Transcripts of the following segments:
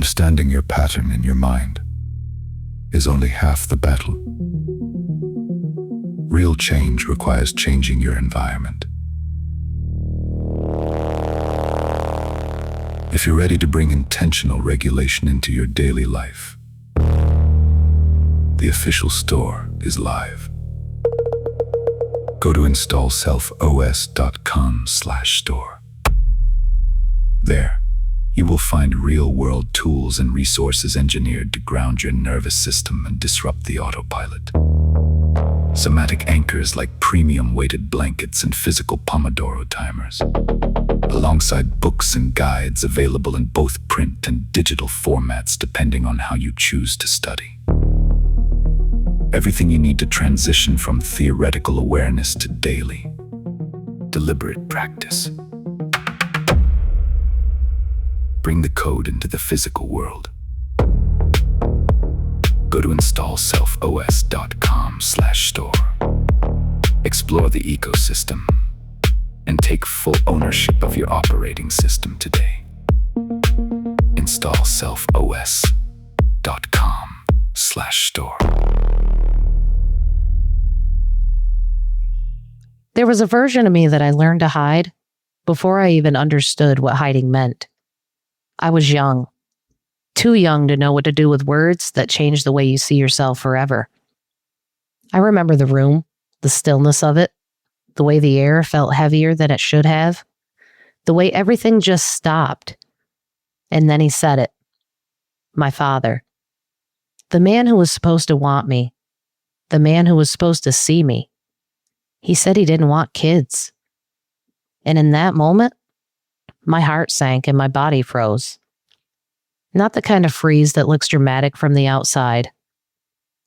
Understanding your pattern in your mind is only half the battle. Real change requires changing your environment. If you're ready to bring intentional regulation into your daily life, the official store is live. Go to installselfos.com/store. There, you will find real-world tools and resources engineered to ground your nervous system and disrupt the autopilot. Somatic anchors like premium weighted blankets and physical Pomodoro timers, alongside books and guides available in both print and digital formats depending on how you choose to study. Everything you need to transition from theoretical awareness to daily, deliberate practice. Bring the code into the physical world. Go to installselfos.com/store. Explore the ecosystem and take full ownership of your operating system today. Installselfos.com/store. There was a version of me that I learned to hide before I even understood what hiding meant. I was young, too young to know what to do with words that change the way you see yourself forever. I remember the room, the stillness of it, the way the air felt heavier than it should have, the way everything just stopped. And then he said it. My father. The man who was supposed to want me. The man who was supposed to see me. He said he didn't want kids. And in that moment, my heart sank and my body froze. Not the kind of freeze that looks dramatic from the outside.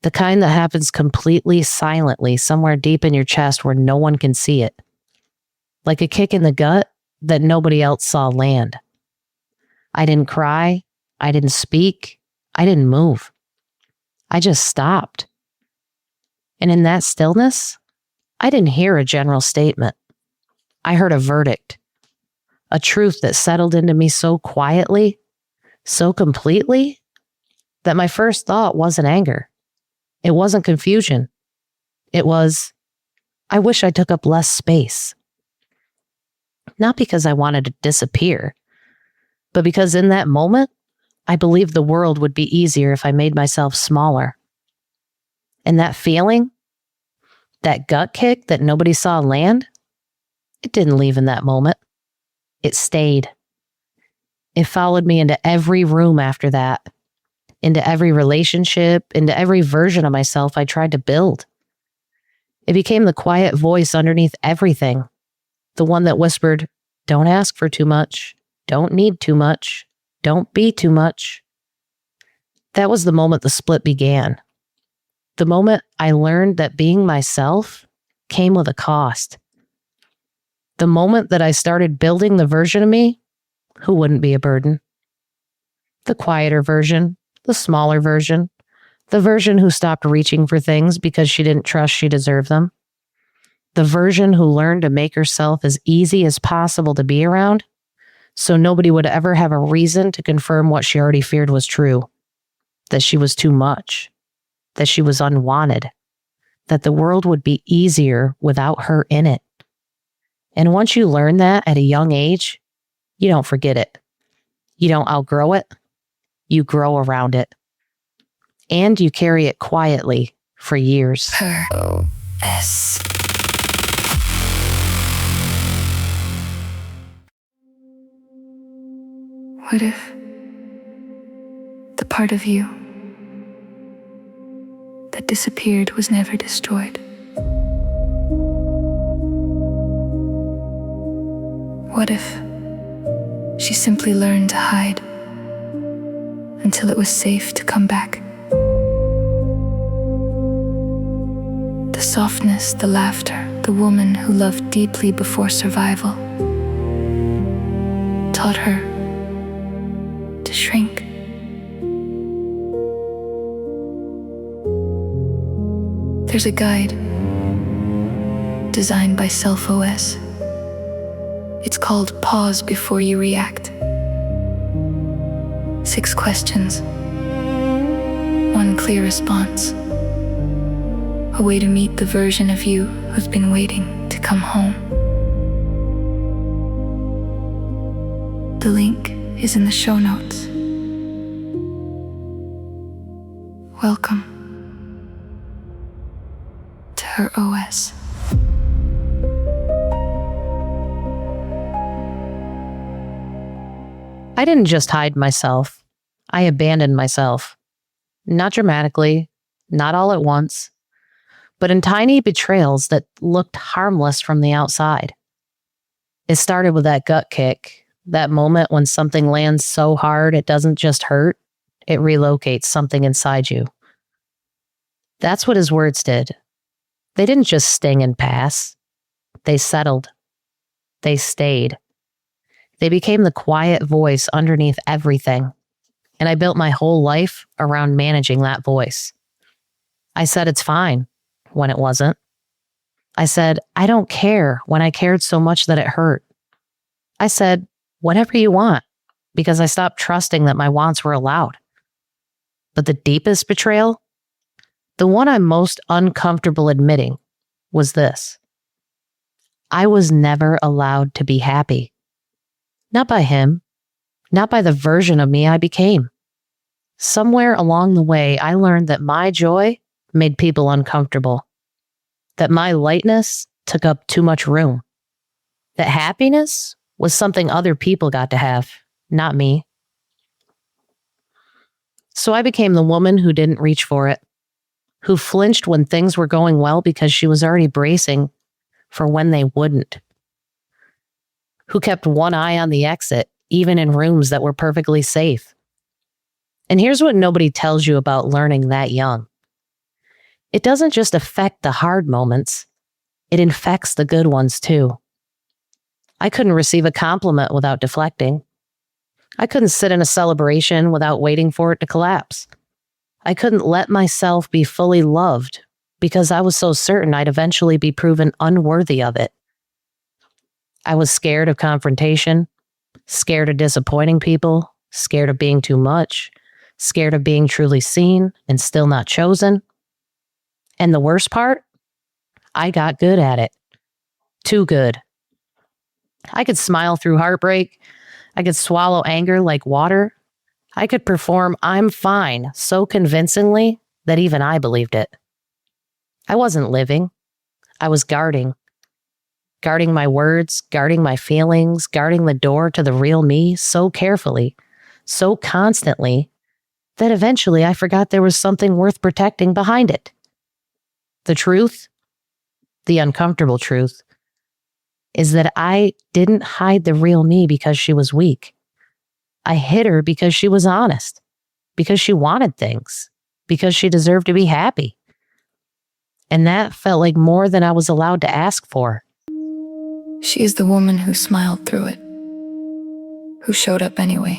The kind that happens completely silently somewhere deep in your chest where no one can see it. Like a kick in the gut that nobody else saw land. I didn't cry. I didn't speak. I didn't move. I just stopped. And in that stillness, I didn't hear a general statement. I heard a verdict. A truth that settled into me so quietly, so completely, that my first thought wasn't anger. It wasn't confusion. It was, I wish I took up less space. Not because I wanted to disappear, but because in that moment, I believed the world would be easier if I made myself smaller. And that feeling, that gut kick that nobody saw land, it didn't leave in that moment. It stayed. It followed me into every room after that, into every relationship, into every version of myself I tried to build. It became the quiet voice underneath everything, the one that whispered, don't ask for too much, don't need too much, don't be too much. That was the moment the split began. The moment I learned that being myself came with a cost. The moment that I started building the version of me who wouldn't be a burden. The quieter version, the smaller version, the version who stopped reaching for things because she didn't trust she deserved them. The version who learned to make herself as easy as possible to be around so nobody would ever have a reason to confirm what she already feared was true. That she was too much. That she was unwanted. That the world would be easier without her in it. And once you learn that at a young age, you don't forget it. You don't outgrow it. You grow around it. And you carry it quietly for years. S. What if the part of you that disappeared was never destroyed? What if she simply learned to hide until it was safe to come back? The softness, the laughter, the woman who loved deeply before survival taught her to shrink. There's a guide designed by Self-OS. It's called Pause Before You React. 6 questions, one clear response. A way to meet the version of you who's been waiting to come home. The link is in the show notes. Welcome to her OS. I didn't just hide myself. I abandoned myself. Not dramatically, not all at once, but in tiny betrayals that looked harmless from the outside. It started with that gut kick, that moment when something lands so hard it doesn't just hurt, it relocates something inside you. That's what his words did. They didn't just sting and pass. They settled. They stayed. They became the quiet voice underneath everything. And I built my whole life around managing that voice. I said it's fine when it wasn't. I said, I don't care when I cared so much that it hurt. I said, whatever you want, because I stopped trusting that my wants were allowed. But the deepest betrayal, the one I'm most uncomfortable admitting, was this. I was never allowed to be happy. Not by him, not by the version of me I became. Somewhere along the way, I learned that my joy made people uncomfortable, that my lightness took up too much room, that happiness was something other people got to have, not me. So I became the woman who didn't reach for it, who flinched when things were going well because she was already bracing for when they wouldn't, who kept one eye on the exit, even in rooms that were perfectly safe. And here's what nobody tells you about learning that young. It doesn't just affect the hard moments, it infects the good ones too. I couldn't receive a compliment without deflecting. I couldn't sit in a celebration without waiting for it to collapse. I couldn't let myself be fully loved because I was so certain I'd eventually be proven unworthy of it. I was scared of confrontation, scared of disappointing people, scared of being too much, scared of being truly seen and still not chosen. And the worst part, I got good at it. Too good. I could smile through heartbreak. I could swallow anger like water. I could perform I'm fine so convincingly that even I believed it. I wasn't living. I was guarding. Guarding my words, guarding my feelings, guarding the door to the real me so carefully, so constantly, that eventually I forgot there was something worth protecting behind it. The truth, the uncomfortable truth, is that I didn't hide the real me because she was weak. I hid her because she was honest, because she wanted things, because she deserved to be happy. And that felt like more than I was allowed to ask for. She is the woman who smiled through it, who showed up anyway,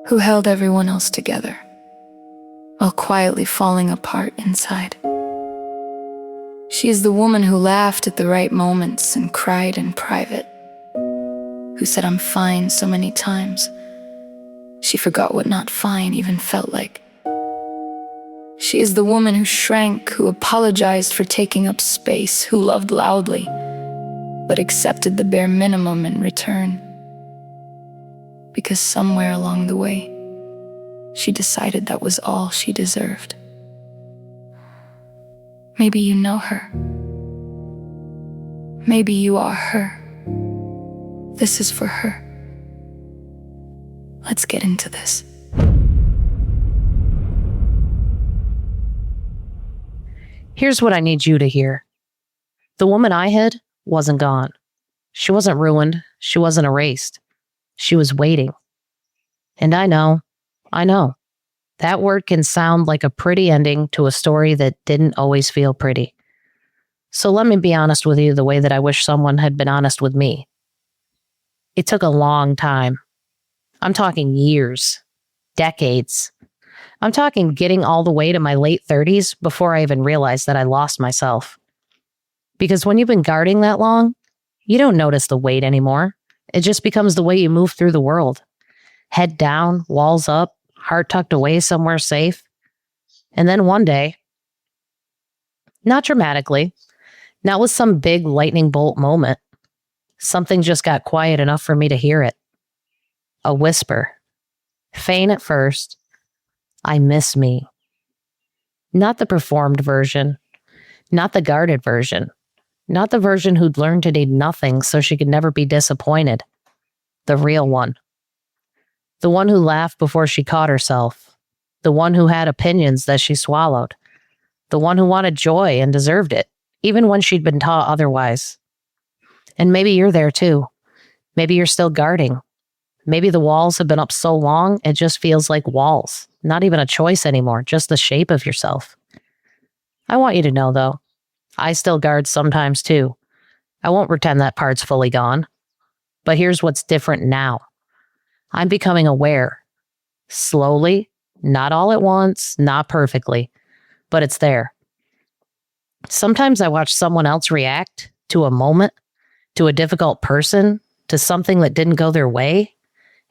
who held everyone else together, while quietly falling apart inside. She is the woman who laughed at the right moments and cried in private, who said I'm fine so many times, she forgot what not fine even felt like. She is the woman who shrank, who apologized for taking up space, who loved loudly, but accepted the bare minimum in return. Because somewhere along the way, she decided that was all she deserved. Maybe you know her. Maybe you are her. This is for her. Let's get into this. Here's what I need you to hear. The woman I hid wasn't gone. She wasn't ruined. She wasn't erased. She was waiting. And I know. That word can sound like a pretty ending to a story that didn't always feel pretty. So let me be honest with you the way that I wish someone had been honest with me. It took a long time. I'm talking years, decades. I'm talking getting all the way to my late 30s before I even realized that I lost myself. Because when you've been guarding that long, you don't notice the weight anymore. It just becomes the way you move through the world. head down, walls up, heart tucked away somewhere safe. And then one day, not dramatically, not with some big lightning bolt moment, something just got quiet enough for me to hear it. A whisper, faint at first, I miss me. Not the performed version, not the guarded version, not the version who'd learned to need nothing so she could never be disappointed. The real one. The one who laughed before she caught herself. The one who had opinions that she swallowed. The one who wanted joy and deserved it, even when she'd been taught otherwise. And maybe you're there too. Maybe you're still guarding. Maybe the walls have been up so long, it just feels like walls. Not even a choice anymore, just the shape of yourself. I want you to know, though, I still guard sometimes too. I won't pretend that part's fully gone. But here's what's different now. I'm becoming aware. Slowly, not all at once, not perfectly, but it's there. Sometimes I watch someone else react to a moment, to a difficult person, to something that didn't go their way,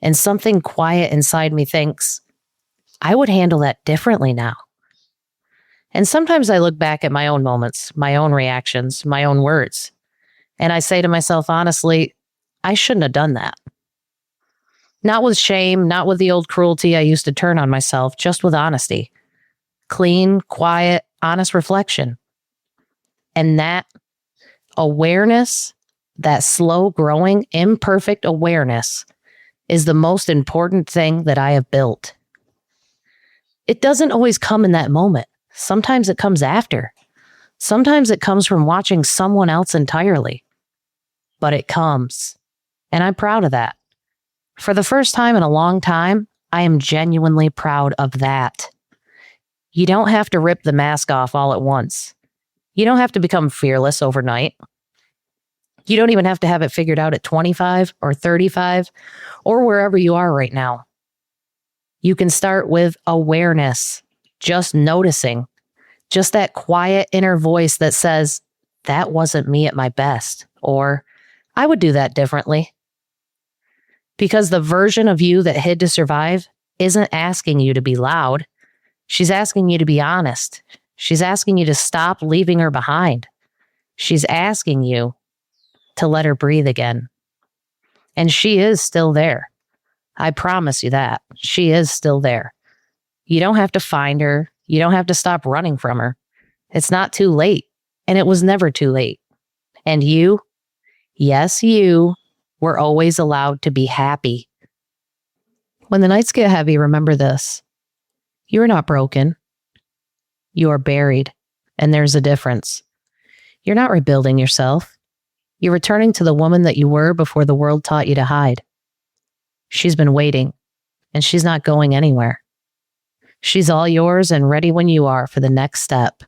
and something quiet inside me thinks, I would handle that differently now. And sometimes I look back at my own moments, my own reactions, my own words, and I say to myself, honestly, I shouldn't have done that. Not with shame, not with the old cruelty I used to turn on myself, just with honesty. Clean, quiet, honest reflection. And that awareness, that slow growing, imperfect awareness, is the most important thing that I have built. It doesn't always come in that moment. Sometimes it comes after. Sometimes it comes from watching someone else entirely. But it comes. And I'm proud of that. For the first time in a long time, I am genuinely proud of that. You don't have to rip the mask off all at once. You don't have to become fearless overnight. You don't even have to have it figured out at 25 or 35 or wherever you are right now. You can start with awareness, just noticing, just that quiet inner voice that says, that wasn't me at my best, or I would do that differently. Because the version of you that hid to survive isn't asking you to be loud. She's asking you to be honest. She's asking you to stop leaving her behind. She's asking you to let her breathe again. And she is still there. I promise you that. She is still there. You don't have to find her. You don't have to stop running from her. It's not too late. And it was never too late. And you, yes, you, were always allowed to be happy. When the nights get heavy, remember this. You're not broken. You are buried. And there's a difference. You're not rebuilding yourself. You're returning to the woman that you were before the world taught you to hide. She's been waiting, and she's not going anywhere. She's all yours and ready when you are for the next step.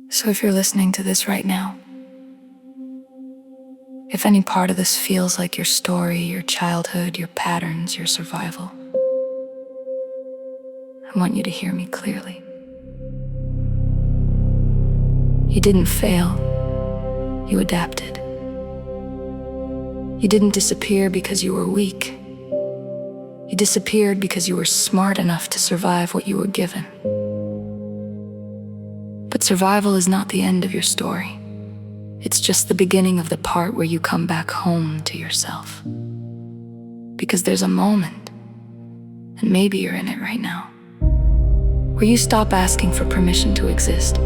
So if you're listening to this right now, if any part of this feels like your story, your childhood, your patterns, your survival, I want you to hear me clearly. You didn't fail, you adapted. You didn't disappear because you were weak. You disappeared because you were smart enough to survive what you were given. But survival is not the end of your story. It's just the beginning of the part where you come back home to yourself. Because there's a moment, and maybe you're in it right now, where you stop asking for permission to exist.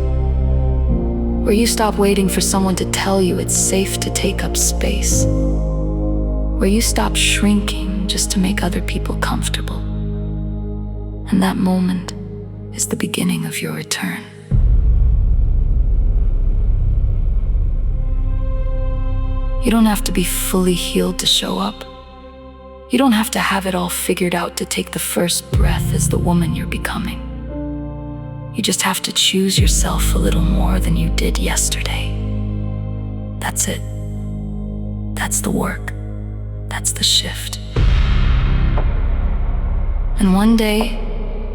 Where you stop waiting for someone to tell you it's safe to take up space. Where you stop shrinking just to make other people comfortable. And that moment is the beginning of your return. You don't have to be fully healed to show up. You don't have to have it all figured out to take the first breath as the woman you're becoming. You just have to choose yourself a little more than you did yesterday. That's it. That's the work. That's the shift. And one day,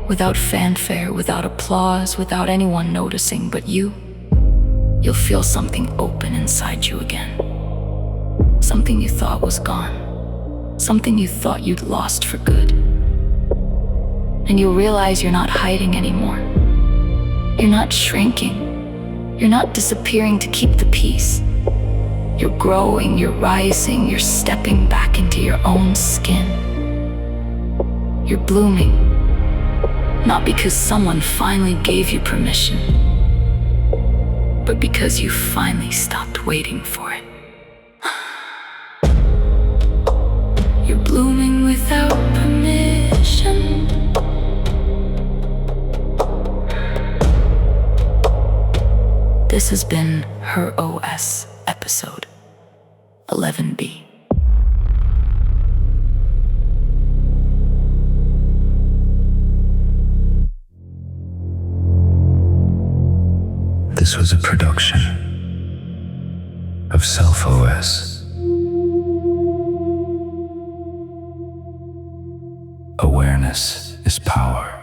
without fanfare, without applause, without anyone noticing but you, you'll feel something open inside you again. Something you thought was gone. something you thought you'd lost for good. And you'll realize you're not hiding anymore. You're not shrinking. You're not disappearing to keep the peace. You're growing, you're rising, you're stepping back into your own skin. You're blooming, not because someone finally gave you permission, but because you finally stopped waiting for it. You're blooming without permission. This has been Her OS episode 11B. This was a production of Self-OS. Awareness is power.